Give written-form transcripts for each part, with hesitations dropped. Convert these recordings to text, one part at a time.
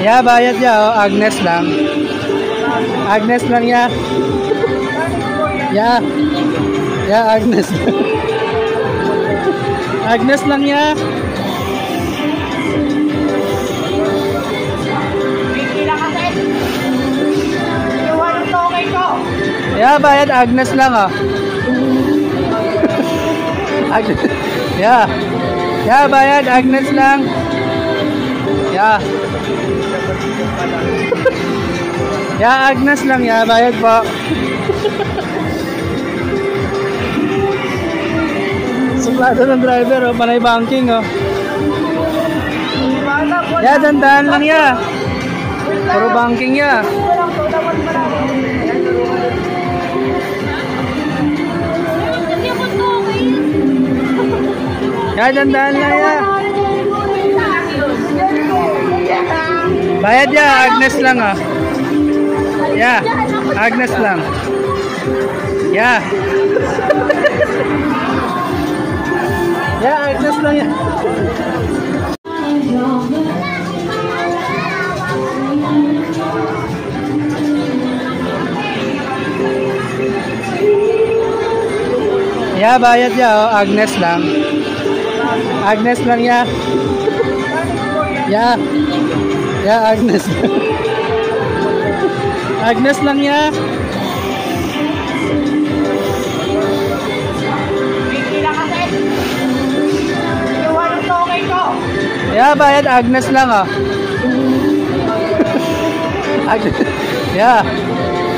Ya, bayad ya, oh. Agnes lang. Agnes lang ya. Ya. Ya, Agnes. Agnes lang ya. Ya, bayad Agnes lang oh. Ya. Ya, bayad Agnes lang. Ya. Ya, Agnes lang ya, bayad po. Suplado ng driver oh, panay banking oh. Ya, dandan lang ya. Puro banking ya. Ya, dandan lang ya. Bayad ya, Agnes lang oh. Ya, Agnes lang. Ya. Ya, Agnes lang ya. Ya, bayad ya oh, Agnes lang. Agnes lang ya. Ya. Ya, Agnes. Agnes lang ya. Ya, bayad Agnes lang oh. Ya.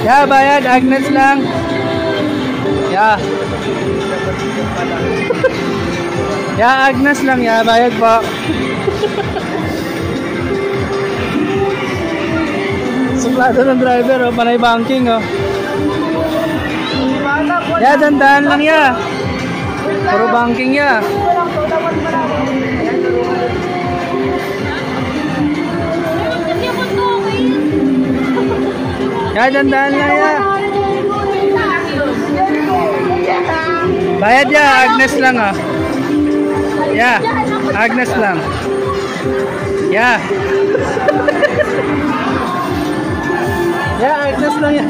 Ya, bayad Agnes lang. Ya. Ya, Agnes lang ya, bayad po. Suplado ng driver oh, panay banking oh. Ya, dandan lang ya. Puro banking ya. Ya, dandan lang ya. Bayad ya, Agnes lang oh. Ya, Agnes lang. Ya. Ya, Agnes lang ya.